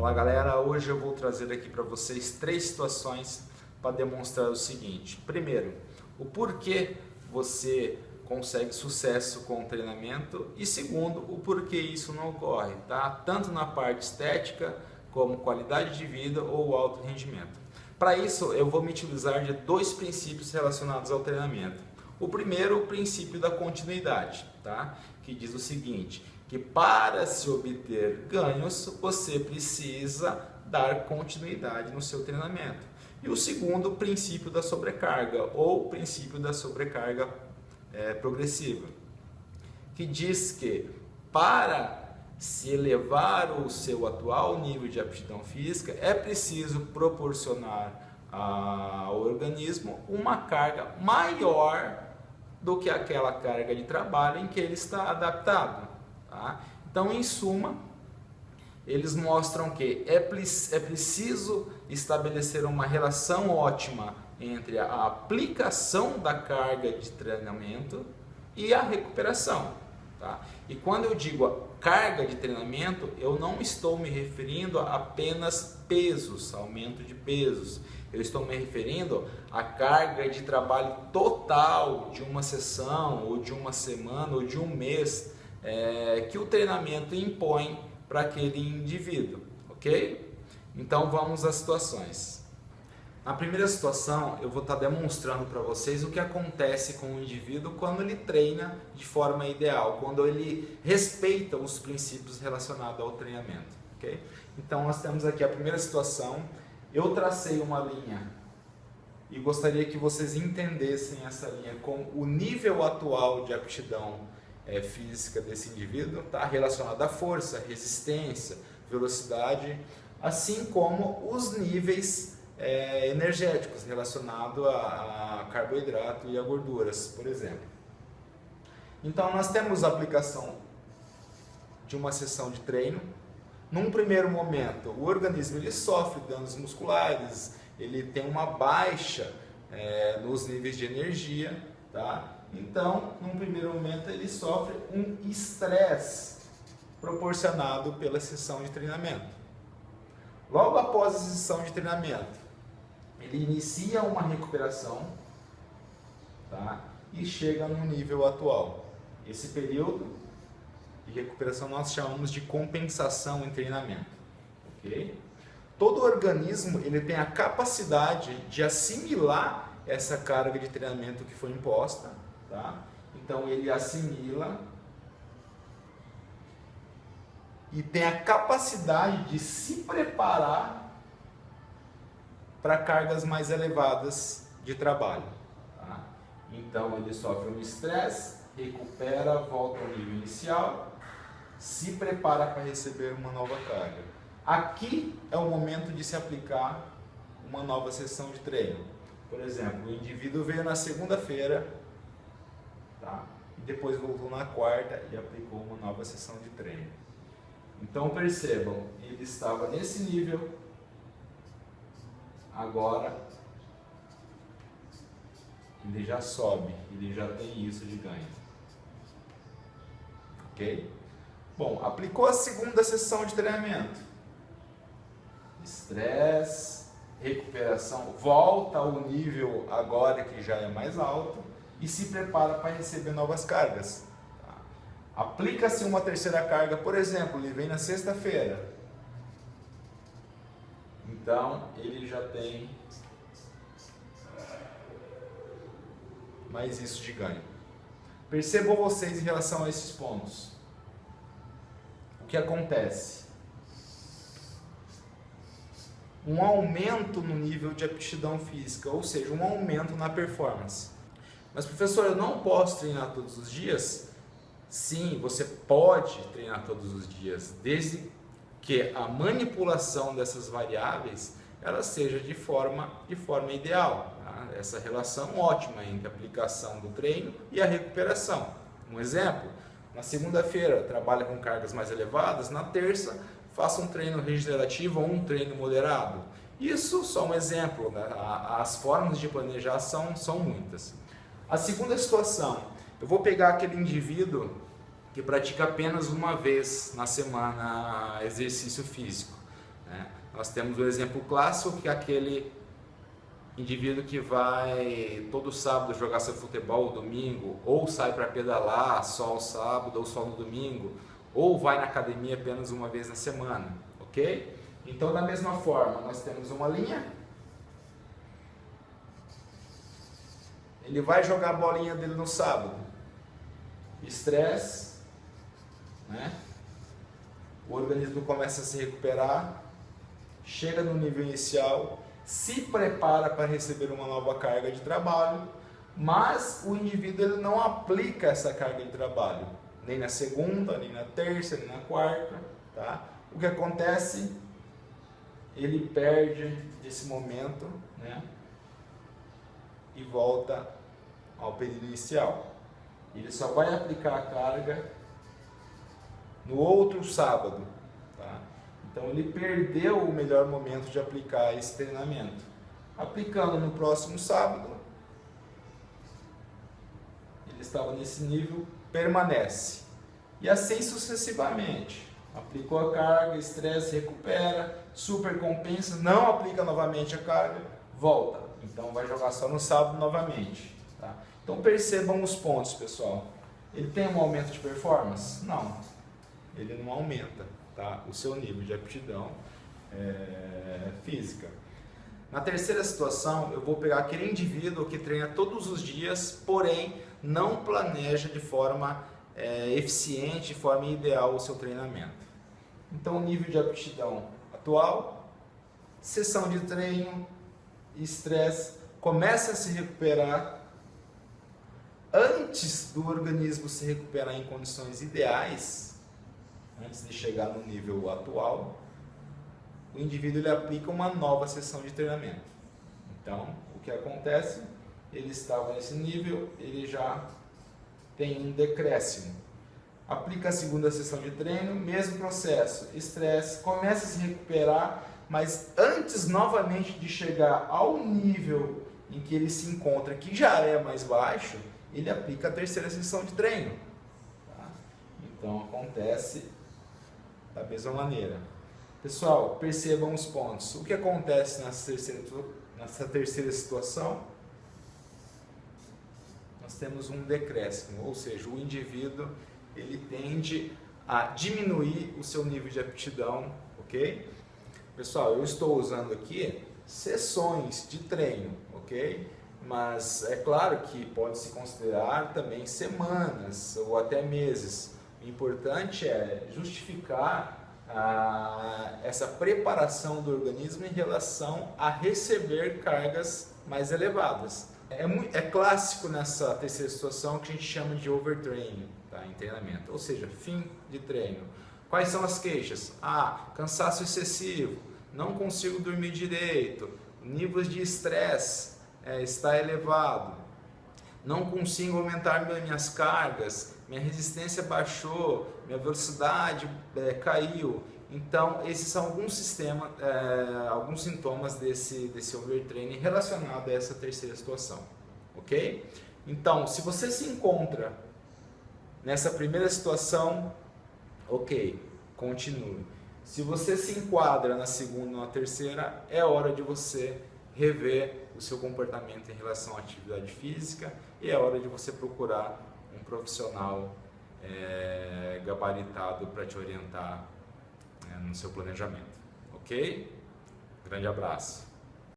Olá galera, hoje eu vou trazer aqui para vocês 3 situações para demonstrar o seguinte. Primeiro, o porquê você consegue sucesso com o treinamento e segundo, o porquê isso não ocorre, tá? Tanto na parte estética como qualidade de vida ou alto rendimento. Para isso eu vou me utilizar de 2 princípios relacionados ao treinamento. O primeiro, o princípio da continuidade, tá? Que diz o seguinte, que para se obter ganhos, você precisa dar continuidade no seu treinamento. E o segundo, o princípio da sobrecarga, ou princípio da sobrecarga progressiva, que diz que para se elevar o seu atual nível de aptidão física, é preciso proporcionar ao organismo uma carga maior do que aquela carga de trabalho em que ele está adaptado. Tá? Então, em suma, eles mostram que é preciso estabelecer uma relação ótima entre a aplicação da carga de treinamento e a recuperação. Tá? E quando eu digo carga de treinamento, eu não estou me referindo a apenas pesos, aumento de pesos. Eu estou me referindo à carga de trabalho total de uma sessão, ou de uma semana, ou de um mês, que o treinamento impõe para aquele indivíduo, ok? Então vamos às situações. Na primeira situação, eu vou estar demonstrando para vocês o que acontece com o indivíduo quando ele treina de forma ideal, quando ele respeita os princípios relacionados ao treinamento, ok? Então nós temos aqui a primeira situação. Eu tracei uma linha e gostaria que vocês entendessem essa linha com o nível atual de aptidão física desse indivíduo, tá? Relacionado à força, resistência, velocidade, assim como os níveis energéticos relacionados a carboidrato e a gorduras, por exemplo. Então nós temos a aplicação de uma sessão de treino. Num primeiro momento, o organismo ele sofre danos musculares, ele tem uma baixa nos níveis de energia, tá? Então, num primeiro momento, ele sofre um estresse proporcionado pela sessão de treinamento. Logo após a sessão de treinamento, ele inicia uma recuperação, tá? E chega no nível atual. Esse período de recuperação nós chamamos de compensação em treinamento, ok? Todo organismo ele tem a capacidade de assimilar essa carga de treinamento que foi imposta, tá? Então ele assimila e tem a capacidade de se preparar para cargas mais elevadas de trabalho, tá? Então ele sofre um estresse, recupera, volta ao nível inicial, se prepara para receber uma nova carga. Aqui é o momento de se aplicar uma nova sessão de treino. Por exemplo, o indivíduo veio na segunda-feira, tá? E depois voltou na quarta e aplicou uma nova sessão de treino. Então percebam, ele estava nesse nível, agora ele já sobe, ele já tem isso de ganho. Ok? Bom, aplicou a segunda sessão de treinamento. Estresse, recuperação, volta ao nível agora que já é mais alto e se prepara para receber novas cargas. Tá? Aplica-se uma terceira carga, por exemplo, ele vem na sexta-feira. Então, ele já tem mais isso de ganho. Percebam vocês em relação a esses pontos. O que acontece? Um aumento no nível de aptidão física, ou seja, um aumento na performance. Mas professor, eu não posso treinar todos os dias? Sim, você pode treinar todos os dias, desde que a manipulação dessas variáveis ela seja de forma ideal. Tá? Essa relação ótima entre a aplicação do treino e a recuperação. Um exemplo, na segunda-feira trabalha com cargas mais elevadas, na terça faça um treino regenerativo ou um treino moderado. Isso só um exemplo, né? As formas de planejar são muitas. A segunda situação, eu vou pegar aquele indivíduo que pratica apenas uma vez na semana exercício físico. né? Nós temos o exemplo clássico, que é aquele indivíduo que vai todo sábado jogar seu futebol, domingo, ou sai para pedalar só ao sábado ou só no domingo, ou vai na academia apenas uma vez na semana, ok? Então, da mesma forma, nós temos uma linha. Ele vai jogar a bolinha dele no sábado. Estresse, né? O organismo começa a se recuperar, chega no nível inicial, se prepara para receber uma nova carga de trabalho, mas o indivíduo ele não aplica essa carga de trabalho, nem na segunda, nem na terça, nem na quarta, tá? O que acontece? Ele perde esse momento, né? E volta ao período inicial. Ele só vai aplicar a carga no outro sábado, tá? Então ele perdeu o melhor momento de aplicar esse treinamento. Aplicando no próximo sábado, ele estava nesse nível, permanece. E assim sucessivamente. Aplicou a carga, estresse, recupera, super compensa, não aplica novamente a carga, volta. Então vai jogar só no sábado novamente. Tá? Então percebam os pontos, pessoal. Ele tem um aumento de performance? Não. Ele não aumenta, tá? O seu nível de aptidão física. Na terceira situação, eu vou pegar aquele indivíduo que treina todos os dias, porém não planeja de forma eficiente, de forma ideal o seu treinamento. Então, nível de aptidão atual, sessão de treino, estresse, começa a se recuperar. Antes do organismo se recuperar em condições ideais, antes de chegar no nível atual, o indivíduo ele aplica uma nova sessão de treinamento. Então, o que acontece? Ele estava nesse nível, ele já tem um decréscimo. Aplica a segunda sessão de treino, mesmo processo, estresse, começa a se recuperar, mas antes novamente de chegar ao nível em que ele se encontra, que já é mais baixo, ele aplica a terceira sessão de treino. Tá? Então acontece da mesma maneira. Pessoal, percebam os pontos. O que acontece nessa terceira situação? Nós temos um decréscimo, ou seja, o indivíduo ele tende a diminuir o seu nível de aptidão, ok? Pessoal, eu estou usando aqui sessões de treino, ok? Mas é claro que pode se considerar também semanas ou até meses. O importante é justificar essa preparação do organismo em relação a receber cargas mais elevadas. É clássico nessa terceira situação que a gente chama de overtraining, tá, em treinamento, ou seja, fim de treino. Quais são as queixas? Cansaço excessivo, não consigo dormir direito, níveis de estresse está elevado, não consigo aumentar minhas cargas, minha resistência baixou, minha velocidade caiu. Então, esses são alguns sintomas desse overtraining relacionado a essa terceira situação, ok? Então, se você se encontra nessa primeira situação, ok, continue. Se você se enquadra na segunda ou na terceira, é hora de você rever o seu comportamento em relação à atividade física e é hora de você procurar um profissional gabaritado para te orientar no seu planejamento, ok? Grande abraço.